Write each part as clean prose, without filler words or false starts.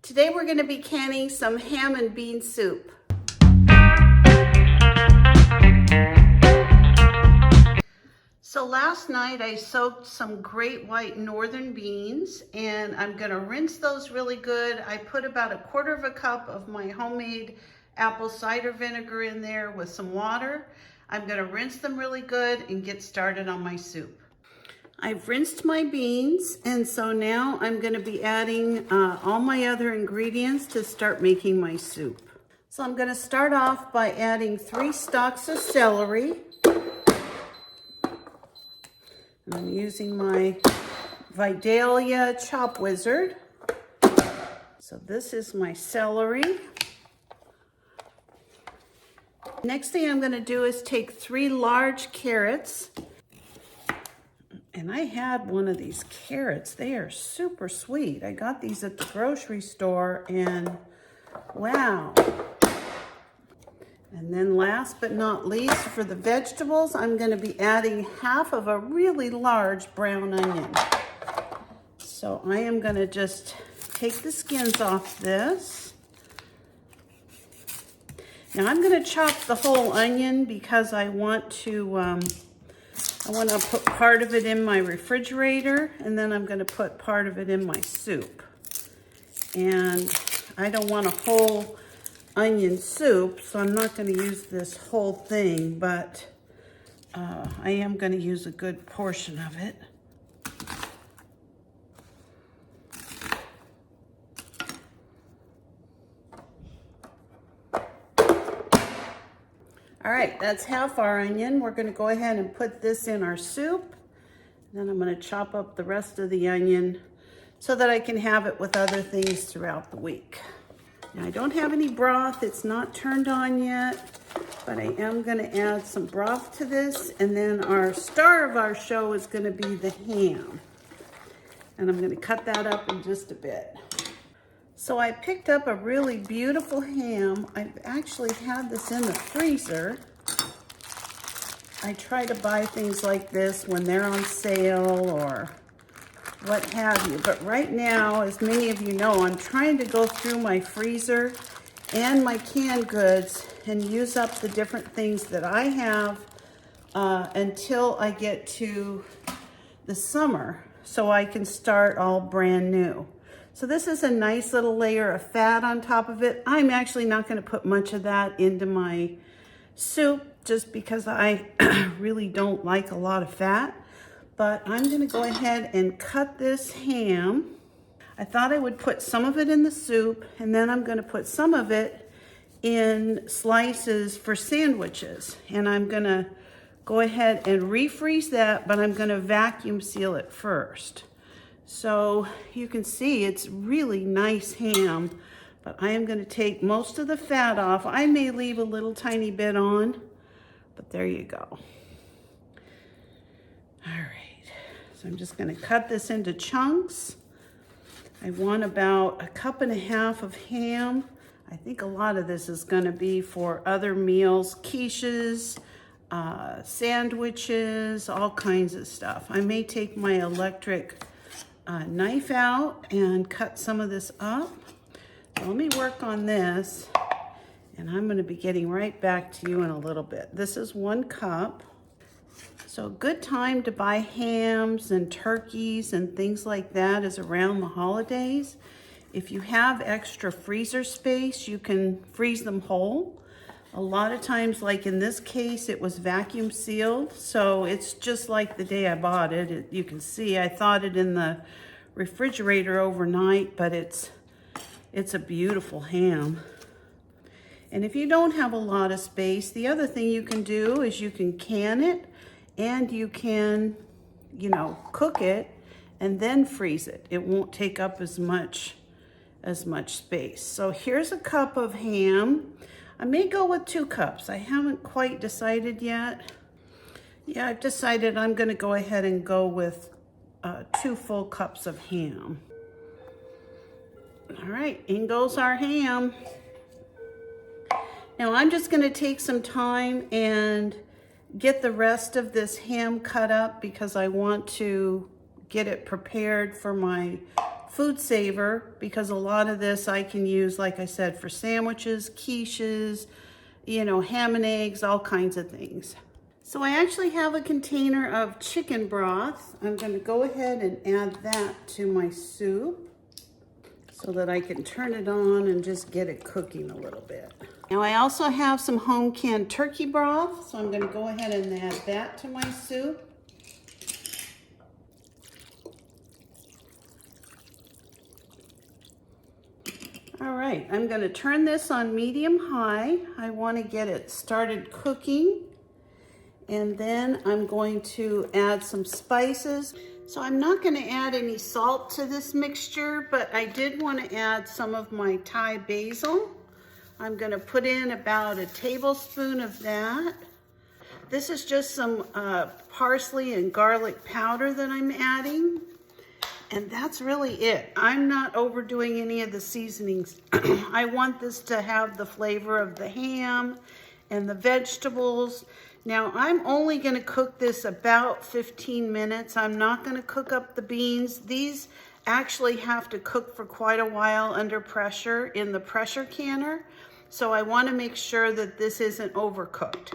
Today we're going to be canning some ham and bean soup. So last night I soaked some great white northern beans and I'm going to rinse those really good. I put about 1/4 cup of my homemade apple cider vinegar in there with some water. I'm going to rinse them really good and get started on my soup. I've rinsed my beans, and so now I'm going to be adding all my other ingredients to start making my soup. So I'm going to start off by adding 3 stalks of celery. I'm using my Vidalia Chop Wizard. So this is my celery. Next thing I'm going to do is take 3 large carrots. And I had one of these carrots. They are super sweet. I got these at the grocery store and wow. And then last but not least, for the vegetables, I'm going to be adding 1/2 of a really large brown onion. So I am going to just take the skins off this. Now I'm going to chop the whole onion because I want to put part of it in my refrigerator, and then I'm going to put part of it in my soup. And I don't want a whole onion soup, so I'm not going to use this whole thing, but I am going to use a good portion of it. All right, that's 1/2 our onion. We're going to go ahead and put this in our soup. Then I'm going to chop up the rest of the onion so that I can have it with other things throughout the week. Now, I don't have any broth. It's not turned on yet, but I am going to add some broth to this. And then our star of our show is going to be the ham. And I'm going to cut that up in just a bit. So I picked up a really beautiful ham. I've actually had this in the freezer. I try to buy things like this when they're on sale or what have you. But right now, as many of you know, I'm trying to go through my freezer and my canned goods and use up the different things that I have until I get to the summer so I can start all brand new. So this is a nice little layer of fat on top of it. I'm actually not going to put much of that into my soup just because I really don't like a lot of fat. But I'm going to go ahead and cut this ham. I thought I would put some of it in the soup, and then I'm going to put some of it in slices for sandwiches. And I'm going to go ahead and refreeze that, but I'm going to vacuum seal it first. So you can see it's really nice ham, but I am going to take most of the fat off. I may leave a little tiny bit on, but there you go. All right, so I'm just going to cut this into chunks. I want about 1.5 cups of ham. I think a lot of this is going to be for other meals, quiches, sandwiches, all kinds of stuff. I may take my electric knife out and cut some of this up. So let me work on this, and I'm going to be getting right back to you in a little bit. This is 1 cup. So a good time to buy hams and turkeys and things like that is around the holidays. If you have extra freezer space, you can freeze them whole. A lot of times, like in this case, it was vacuum sealed, so it's just like the day I bought it. You can see I thawed it in the refrigerator overnight, but it's a beautiful ham. And if you don't have a lot of space, the other thing you can do is you can can it, and you can, cook it and then freeze it. It won't take up as much space. So here's 1 cup of ham. I may go with 2 cups. I haven't quite decided yet. Yeah, I've decided I'm going to go ahead and go with 2 full cups of ham. All right, in goes our ham. Now I'm just going to take some time and get the rest of this ham cut up because I want to get it prepared for my food saver because a lot of this I can use, like I said, for sandwiches, quiches, you know, ham and eggs, all kinds of things. So I actually have a container of chicken broth. I'm going to go ahead and add that to my soup so that I can turn it on and just get it cooking a little bit. Now I also have some home canned turkey broth, so I'm going to go ahead and add that to my soup. All right, I'm going to turn this on medium-high. I want to get it started cooking. And then I'm going to add some spices. So I'm not going to add any salt to this mixture, but I did want to add some of my Thai basil. I'm going to put in about a tablespoon of that. This is just some parsley and garlic powder that I'm adding. And that's really it. I'm not overdoing any of the seasonings. I want this to have the flavor of the ham and the vegetables. Now I'm only gonna cook this about 15 minutes. I'm not gonna cook up the beans. These actually have to cook for quite a while under pressure in the pressure canner. So I wanna make sure that this isn't overcooked.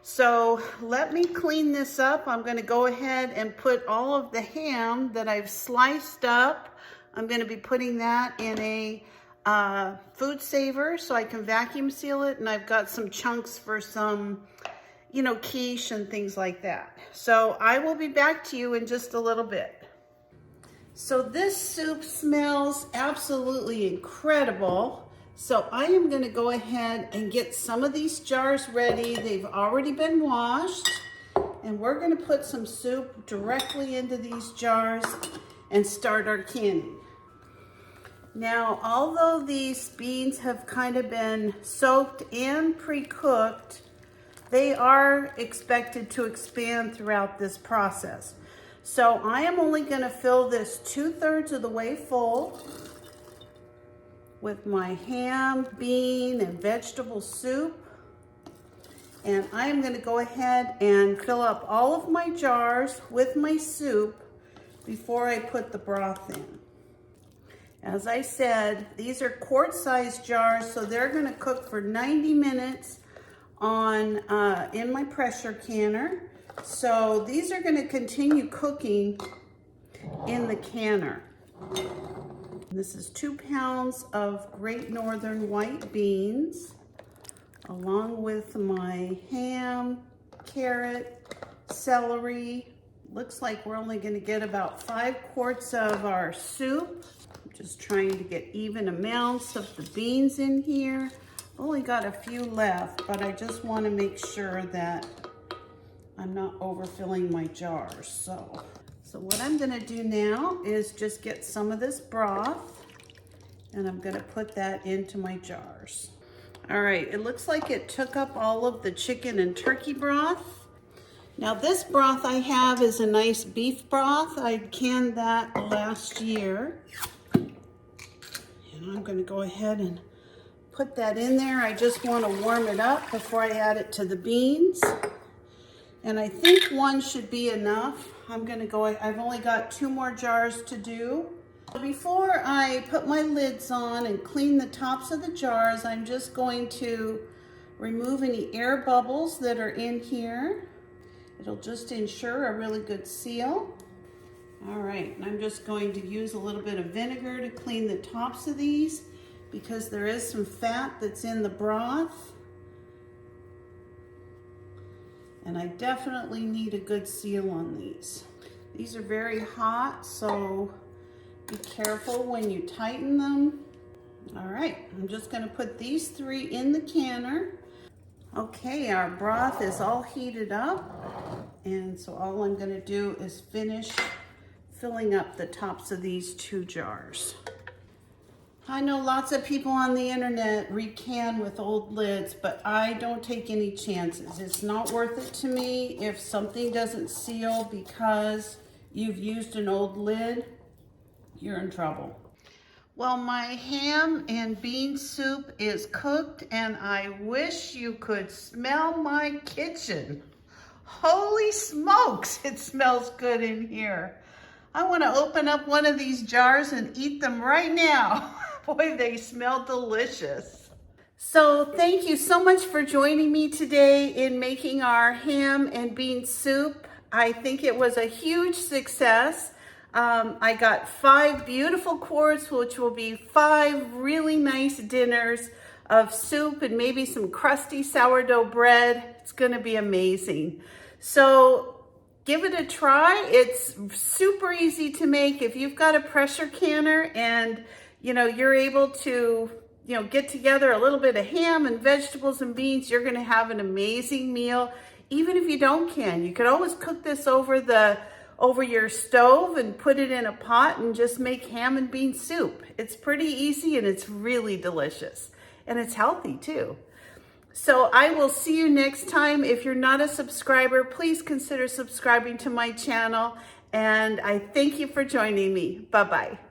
So let me clean this up. I'm going to go ahead and put all of the ham that I've sliced up. I'm going to be putting that in a food saver so I can vacuum seal it. And I've got some chunks for some, you know, quiche and things like that. So I will be back to you in just a little bit. So this soup smells absolutely incredible. So I am going to go ahead and get some of these jars ready. They've already been washed. And we're going to put some soup directly into these jars and start our canning. Now, although these beans have kind of been soaked and pre-cooked, they are expected to expand throughout this process. So I am only going to fill this 2/3 of the way full with my ham, bean, and vegetable soup. And I'm going to go ahead and fill up all of my jars with my soup before I put the broth in. As I said, these are quart-sized jars, so they're going to cook for 90 minutes on in my pressure canner. So these are going to continue cooking in the canner. This is 2 pounds of Great Northern white beans, along with my ham, carrot, celery. Looks like we're only going to get about 5 quarts of our soup. I'm just trying to get even amounts of the beans in here. I've only got a few left, but I just want to make sure that I'm not overfilling my jars. So what I'm going to do now is just get some of this broth, and I'm going to put that into my jars. All right, it looks like it took up all of the chicken and turkey broth. Now this broth I have is a nice beef broth. I canned that last year. And I'm going to go ahead and put that in there. I just want to warm it up before I add it to the beans. And I think 1 should be enough. I've only got 2 more jars to do. Before I put my lids on and clean the tops of the jars, I'm just going to remove any air bubbles that are in here. It'll just ensure a really good seal. All right, and I'm just going to use a little bit of vinegar to clean the tops of these because there is some fat that's in the broth. And I definitely need a good seal on these. These are very hot, so be careful when you tighten them. All right, I'm just gonna put these 3 in the canner. Okay, our broth is all heated up. And so all I'm gonna do is finish filling up the tops of these 2 jars. I know lots of people on the internet recan with old lids, but I don't take any chances. It's not worth it to me if something doesn't seal because you've used an old lid, you're in trouble. Well, my ham and bean soup is cooked and I wish you could smell my kitchen. Holy smokes, it smells good in here. I want to open up one of these jars and eat them right now. Boy, they smell delicious. So thank you so much for joining me today in making our ham and bean soup. I think it was a huge success. I got 5 beautiful quarts, which will be 5 really nice dinners of soup and maybe some crusty sourdough bread. It's going to be amazing. So give it a try. It's super easy to make. If you've got a pressure canner and you're able to get together a little bit of ham and vegetables and beans, you're going to have an amazing meal. Even if you don't can, you could always cook this over your stove and put it in a pot and just make ham and bean soup. It's pretty easy and it's really delicious. And it's healthy too. So I will see you next time. If you're not a subscriber, please consider subscribing to my channel. And I thank you for joining me. Bye-bye.